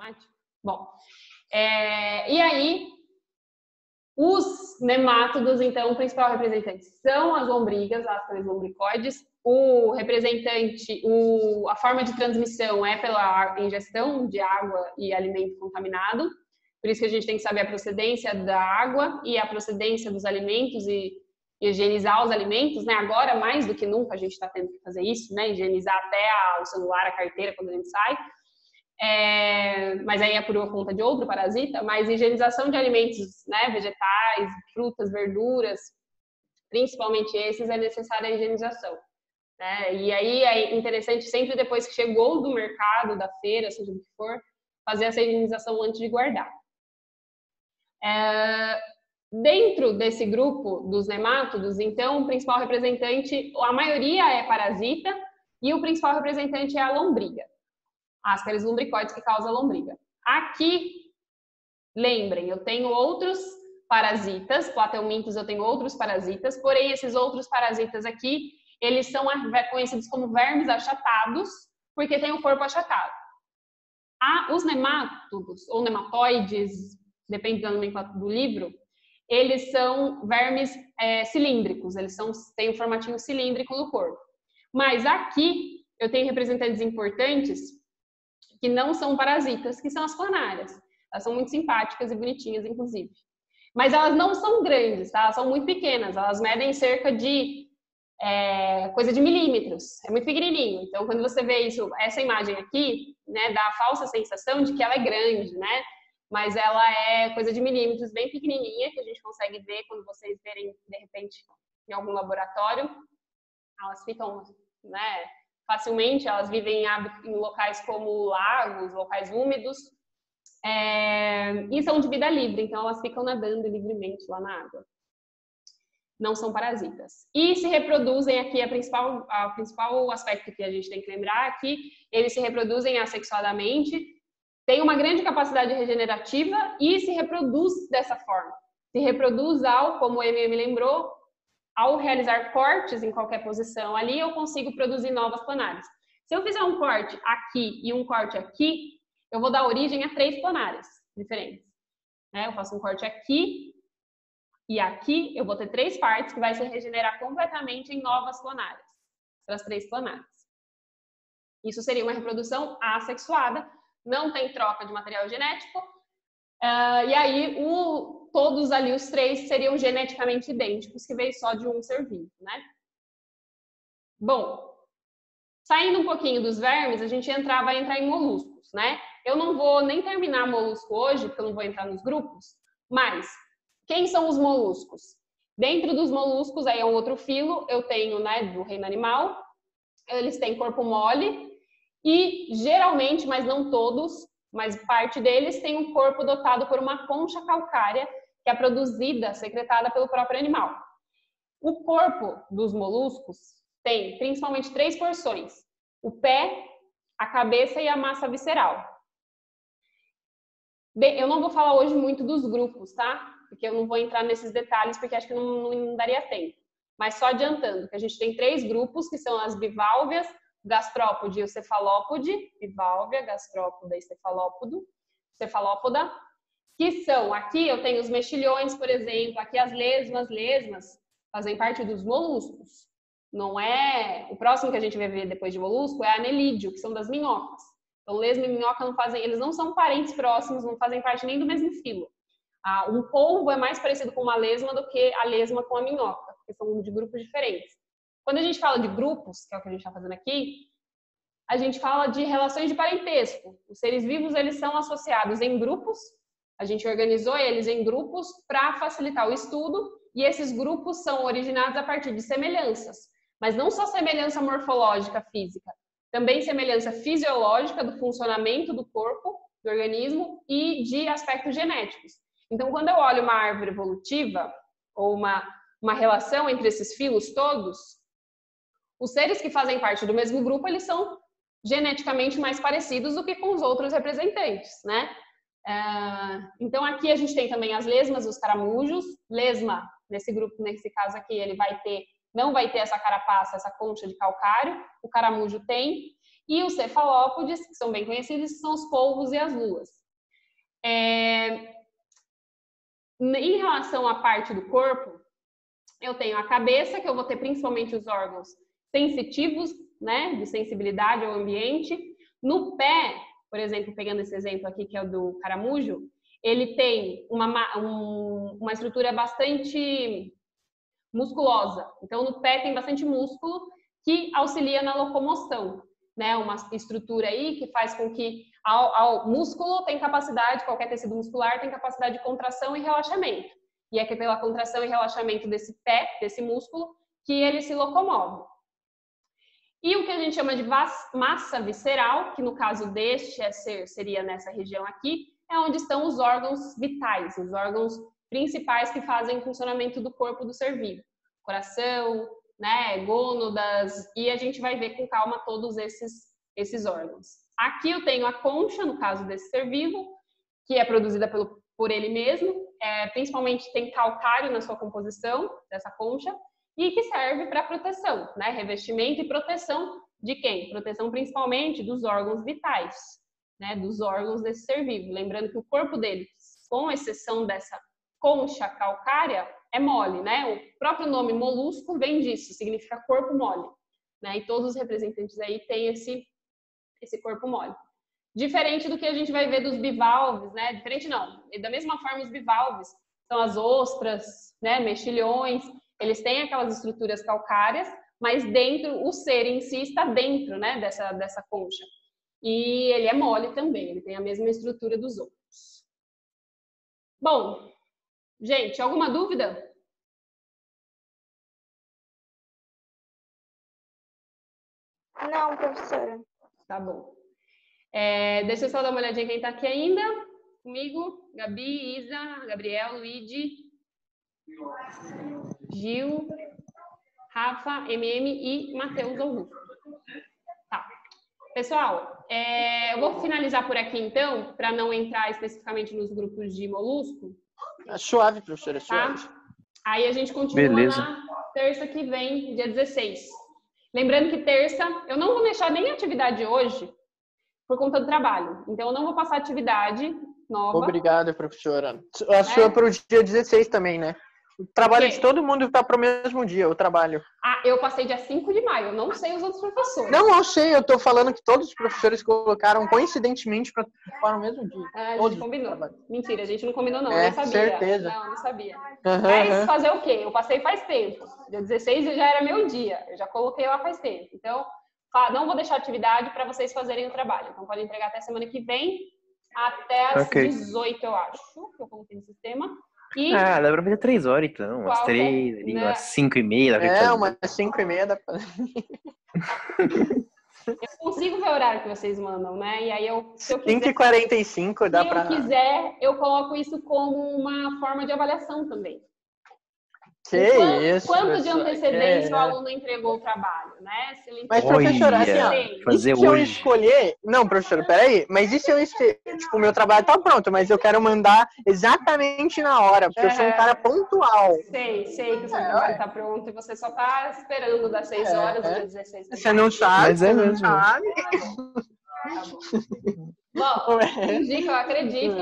automático. Bom, e aí, os nemátodos, então, o principal representante são as lombrigas, as lombricoides. O representante, a forma de transmissão é pela ingestão de água e alimento contaminado. Por isso que a gente tem que saber a procedência da água e a procedência dos alimentos e higienizar os alimentos, né? Agora, mais do que nunca, a gente está tendo que fazer isso, né? Higienizar até o celular, a carteira, quando a gente sai. Mas aí é por conta de outro parasita. Mas higienização de alimentos, né? Vegetais, frutas, verduras, principalmente esses, é necessária a higienização. Né? E aí é interessante, sempre depois que chegou do mercado, da feira, seja do que for, fazer essa higienização antes de guardar. Dentro desse grupo dos nemátodos, então, o principal representante, a maioria é parasita, e o principal representante é a lombriga, Ascaris lumbricoides, que causa lombriga. Aqui, lembrem, eu tenho outros parasitas, Plateuminthus eu tenho outros parasitas, porém esses outros parasitas aqui, eles são conhecidos como vermes achatados, porque tem o corpo achatado. Os nemátodos, ou nematóides, depende da nomenclatura do livro, eles são vermes cilíndricos, eles têm um formatinho cilíndrico no corpo. Mas aqui eu tenho representantes importantes que não são parasitas, que são as planárias. Elas são muito simpáticas e bonitinhas, inclusive. Mas elas não são grandes, tá? Elas são muito pequenas, elas medem cerca de coisa de milímetros, é muito pequenininho. Então, quando você vê essa imagem aqui, né, dá a falsa sensação de que ela é grande, né? Mas ela é coisa de milímetros, bem pequenininha, que a gente consegue ver quando vocês verem, de repente, em algum laboratório. Elas ficam, né, facilmente, elas vivem em locais como lagos, locais úmidos, e são de vida livre, então elas ficam nadando livremente lá na água. Não são parasitas. E se reproduzem aqui, o principal aspecto que a gente tem que lembrar é que eles se reproduzem assexuadamente, têm uma grande capacidade regenerativa e se reproduz dessa forma. Se reproduz como o MM lembrou, ao realizar cortes em qualquer posição ali, eu consigo produzir novas planárias. Se eu fizer um corte aqui e um corte aqui, eu vou dar origem a 3 planárias diferentes. Eu faço um corte aqui, e aqui eu vou ter 3 partes que vai se regenerar completamente em novas planárias, as 3 planárias. Isso seria uma reprodução assexuada, não tem troca de material genético, e aí todos ali, os 3, seriam geneticamente idênticos, que veio só de um ser vivo, né? Bom, saindo um pouquinho dos vermes, a gente vai entrar em moluscos, né? Eu não vou nem terminar molusco hoje, porque eu não vou entrar nos grupos, mas quem são os moluscos? Dentro dos moluscos, aí é um outro filo, eu tenho, né, do reino animal, eles têm corpo mole e geralmente, mas não todos, mas parte deles tem um corpo dotado por uma concha calcária que é produzida, secretada pelo próprio animal. O corpo dos moluscos tem principalmente 3 porções: o pé, a cabeça e a massa visceral. Eu não vou falar hoje muito dos grupos, tá? Porque eu não vou entrar nesses detalhes, porque acho que não daria tempo. Mas só adiantando, que a gente tem 3 grupos, que são as biválveas, gastrópode e o cefalópode, biválvia, gastrópoda e cefalópoda, que são, aqui eu tenho os mexilhões, por exemplo, aqui as lesmas fazem parte dos moluscos. Não é, o próximo que a gente vai ver depois de molusco é a anelídeo, que são das minhocas. Então, lesma e minhoca eles não são parentes próximos, não fazem parte nem do mesmo filo. Um polvo é mais parecido com uma lesma do que a lesma com a minhoca, porque são de grupos diferentes. Quando a gente fala de grupos, que é o que a gente está fazendo aqui, a gente fala de relações de parentesco. Os seres vivos, eles são associados em grupos, a gente organizou eles em grupos para facilitar o estudo, e esses grupos são originados a partir de semelhanças, mas não só semelhança morfológica física, também semelhança fisiológica do funcionamento do corpo, do organismo e de aspectos genéticos. Então, quando eu olho uma árvore evolutiva, ou uma relação entre esses filos todos, os seres que fazem parte do mesmo grupo, eles são geneticamente mais parecidos do que com os outros representantes, né? Então, aqui a gente tem também as lesmas, os caramujos. Lesma, nesse grupo, nesse caso aqui, ele não vai ter essa carapaça, essa concha de calcário. O caramujo tem. e os cefalópodes, que são bem conhecidos, que são os polvos e as luas. Em relação à parte do corpo, eu tenho a cabeça, que eu vou ter principalmente os órgãos sensitivos, né, de sensibilidade ao ambiente. No pé, por exemplo, pegando esse exemplo aqui, que é o do caramujo, ele tem uma estrutura bastante musculosa. Então, no pé tem bastante músculo que auxilia na locomoção, né? Uma estrutura aí que faz com que ao músculo tem capacidade, qualquer tecido muscular tem capacidade de contração e relaxamento. E é que pela contração e relaxamento desse pé, desse músculo, que ele se locomove. E o que a gente chama de massa visceral, que no caso deste seria nessa região aqui, é onde estão os órgãos vitais, os órgãos principais que fazem o funcionamento do corpo do ser vivo. Coração, né, gônadas, e a gente vai ver com calma todos esses órgãos. Aqui eu tenho a concha, no caso desse ser vivo, que é produzida por ele mesmo, principalmente tem calcário na sua composição, dessa concha, e que serve para proteção, né, revestimento e proteção de quem? Proteção principalmente dos órgãos vitais, né, dos órgãos desse ser vivo. Lembrando que o corpo dele, com exceção dessa concha calcária, é mole, né? O próprio nome molusco vem disso, significa corpo mole, né? E todos os representantes aí têm esse corpo mole. Diferente do que a gente vai ver dos bivalves, né? Diferente não. E da mesma forma os bivalves são as ostras, né? Mexilhões, eles têm aquelas estruturas calcárias, mas dentro, o ser em si está dentro, né? Dessa concha. E ele é mole também, ele tem a mesma estrutura dos outros. Bom, gente, alguma dúvida? Não, professora. Tá bom. Deixa eu só dar uma olhadinha quem tá aqui ainda. Comigo, Gabi, Isa, Gabriel, Luigi, Gil, Rafa, MM e Matheus Augusto. Tá. Pessoal, eu vou finalizar por aqui então, para não entrar especificamente nos grupos de molusco. Suave, professora, suave. Tá? Aí a gente continua Beleza. na terça que vem, dia 16. Lembrando que terça, eu não vou deixar nem atividade hoje, por conta do trabalho. Então, eu não vou passar atividade nova. Obrigado, professora. A sua para o dia 16 também, né? O trabalho de todo mundo está para o mesmo dia, o trabalho. Ah, eu passei dia 5 de maio, eu não sei os outros professores. Não, eu sei, eu tô falando que todos os professores colocaram coincidentemente para o mesmo dia. A gente combinou. Mentira, a gente não combinou não, eu não sabia. Certeza. Não sabia. Mas fazer o quê? Eu passei faz tempo. Dia 16 já era meu dia, eu já coloquei lá faz tempo. Então, não vou deixar atividade para vocês fazerem o trabalho. Então, podem entregar até semana que vem, até as 18, eu acho, que eu coloquei no sistema. E... dá pra fazer 3 horas, então. Umas 3, ali, né? umas 5h30. Umas 5h30 dá pra... Eu consigo ver o horário que vocês mandam, né? E aí, se eu quiser... 5h45 dá pra... Se eu quiser, eu coloco isso como uma forma de avaliação também. Quanto de antecedência o aluno entregou o trabalho, né? Se ele mas, professora, fazer se eu hoje. escolher... Não, professora, peraí. Mas e se eu escolher... Tipo, o meu trabalho tá pronto, mas eu quero mandar exatamente na hora, porque eu sou um cara pontual. Sei que o seu trabalho tá pronto e você só tá esperando das 6 horas do dia 16. Você não sabe, mas é mesmo. sabe. Bom, fingi que eu acredito.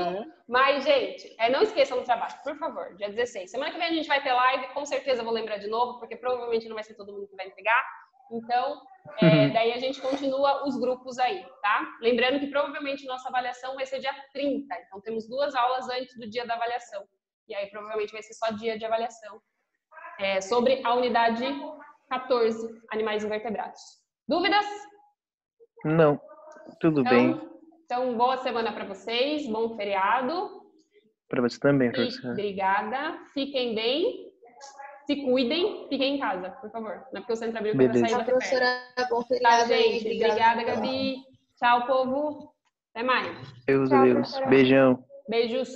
Mas, gente, não esqueçam do trabalho, por favor, dia 16. Semana que vem a gente vai ter live, com certeza eu vou lembrar de novo, porque provavelmente não vai ser todo mundo que vai entregar. Então, daí a gente continua os grupos aí, tá? Lembrando que provavelmente nossa avaliação vai ser dia 30. Então, temos 2 aulas antes do dia da avaliação. E aí, provavelmente, vai ser só dia de avaliação. Sobre a unidade 14, animais invertebrados. Dúvidas? Não, tudo bem. Então, boa semana para vocês, bom feriado. Para você também, professor. Obrigada. Fiquem bem, se cuidem, fiquem em casa, por favor. Não é porque o centro abriu que vai sair bater perto. Bom feriado, Tá, gente? Obrigada, Gabi. Tchau, povo. Até mais. Deus. Beijão. Beijos.